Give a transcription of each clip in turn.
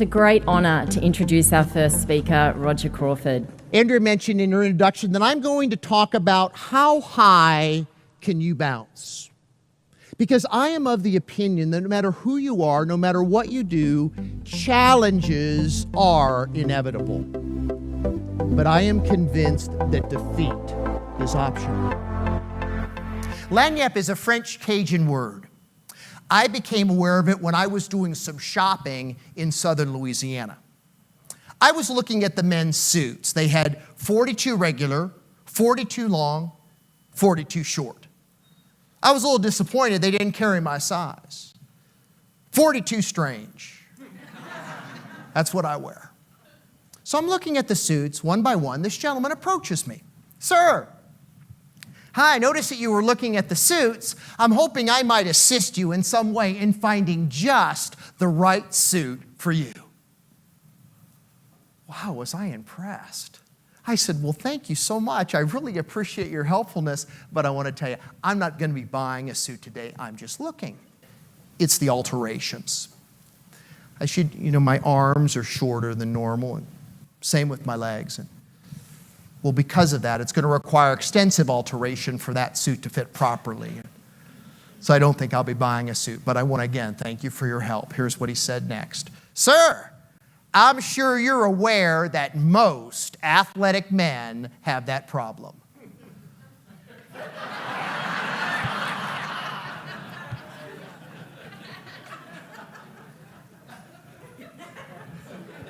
It's a great honour to introduce our first speaker, Roger Crawford. Andrea mentioned in her introduction that I'm going to talk about how high can you bounce? Because I am of the opinion that no matter who you are, no matter what you do, challenges are inevitable. But I am convinced that defeat is optional. Lagniappe is a French Cajun word. I became aware of it when I was doing some shopping in southern Louisiana. I was looking at the men's suits. They had 42 regular, 42 long, 42 short. I was a little disappointed they didn't carry my size. 42 strange. That's what I wear. So I'm looking at the suits one by one. This gentleman approaches me. Sir, hi, I noticed that you were looking at the suits. I'm hoping I might assist you in some way in finding just the right suit for you. Wow, was I impressed. I said, well, thank you so much. I really appreciate your helpfulness, but I want to tell you, I'm not going to be buying a suit today. I'm just looking. It's the alterations. My arms are shorter than normal, and same with my legs. And well, because of that, it's going to require extensive alteration for that suit to fit properly. So I don't think I'll be buying a suit, but I want to again thank you for your help. Here's what he said next. Sir, I'm sure you're aware that most athletic men have that problem.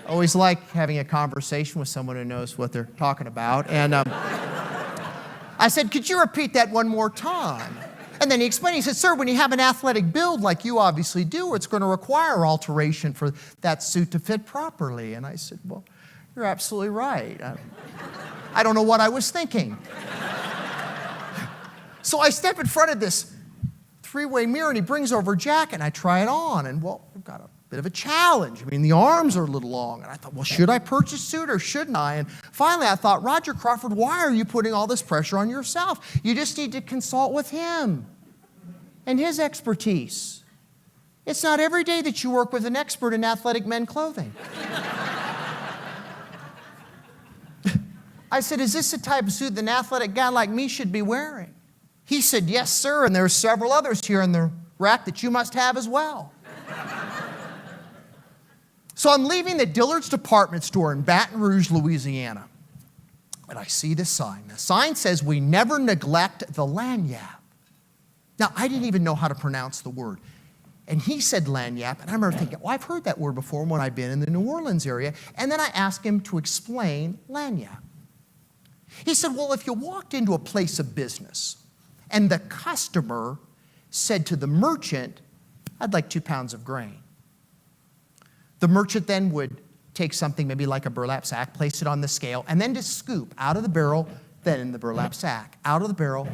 Always like having a conversation with someone who knows what they're talking about. And I said, could you repeat that one more time? And then he explained, he said, sir, when you have an athletic build like you obviously do, it's going to require alteration for that suit to fit properly. And I said, well, you're absolutely right. I don't know what I was thinking. So I step in front of this three-way mirror, and he brings over a jacket, and I try it on. And, well, I've got a bit of a challenge. I mean, the arms are a little long. And I thought, well, should I purchase a suit or shouldn't I? And finally, I thought, Roger Crawford, why are you putting all this pressure on yourself? You just need to consult with him and his expertise. It's not every day that you work with an expert in athletic men clothing. I said, is this the type of suit that an athletic guy like me should be wearing? He said, yes, sir, and there are several others here in the rack that you must have as well. So I'm leaving the Dillard's department store in Baton Rouge, Louisiana, and I see this sign. The sign says, we never neglect the lagniappe. Now, I didn't even know how to pronounce the word. And he said lagniappe, and I remember thinking, well, I've heard that word before when I've been in the New Orleans area. And then I asked him to explain lagniappe. He said, well, if you walked into a place of business and the customer said to the merchant, I'd like 2 pounds of grain. The merchant then would take something maybe like a burlap sack, place it on the scale, and then just scoop out of the barrel, then in the burlap sack, out of the barrel,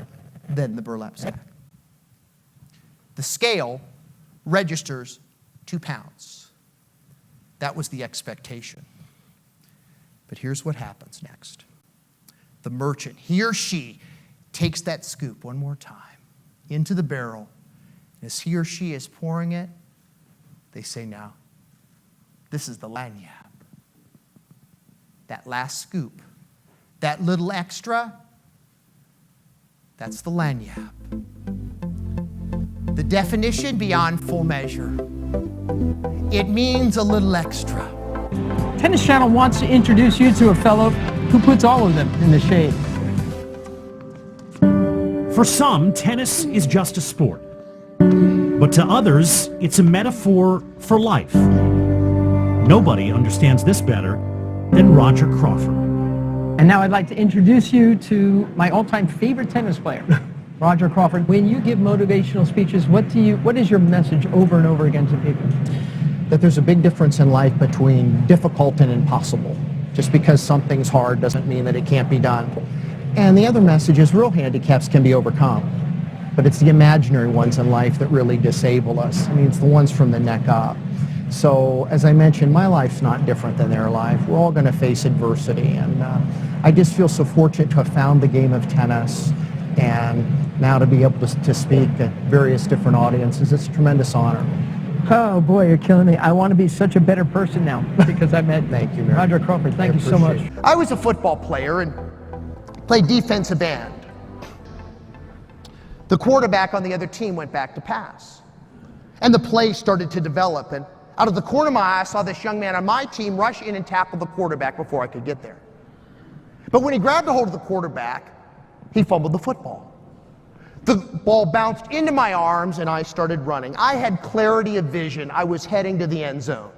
then in the burlap sack. The scale registers 2 pounds. That was the expectation. But here's what happens next. The merchant, he or she, takes that scoop one more time into the barrel. As he or she is pouring it, they say, now, this is the lagniappe. That last scoop, that little extra, that's the lagniappe. The definition, beyond full measure. It means a little extra. Tennis Channel wants to introduce you to a fellow who puts all of them in the shade. For some, tennis is just a sport. But to others, it's a metaphor for life. Nobody understands this better than Roger Crawford. And now I'd like to introduce you to my all-time favorite tennis player, Roger Crawford. When you give motivational speeches, what is your message over and over again to people? That there's a big difference in life between difficult and impossible. Just because something's hard doesn't mean that it can't be done. And the other message is real handicaps can be overcome. But it's the imaginary ones in life that really disable us. I mean, it's the ones from the neck up. So, as I mentioned, my life's not different than their life. We're all going to face adversity. And I just feel so fortunate to have found the game of tennis and now to be able to speak at various different audiences. It's a tremendous honor. Oh boy, you're killing me. I want to be such a better person now because I met Roger Crawford. Thank you so much. I was a football player and played defensive end. The quarterback on the other team went back to pass. And the play started to develop. And out of the corner of my eye, I saw this young man on my team rush in and tackle the quarterback before I could get there. But when he grabbed a hold of the quarterback, he fumbled the football. The ball bounced into my arms and I started running. I had clarity of vision. I was heading to the end zone.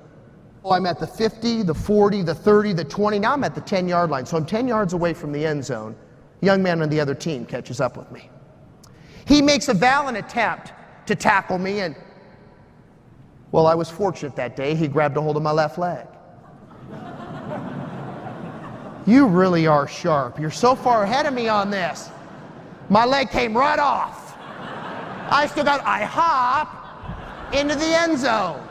Oh, I'm at the 50, the 40, the 30, the 20. Now I'm at the 10-yard line. So I'm 10 yards away from the end zone. A young man on the other team catches up with me. He makes a valiant attempt to tackle me, and, well, I was fortunate that day. He grabbed a hold of my left leg. You really are sharp. You're so far ahead of me on this. My leg came right off. I hop into the end zone.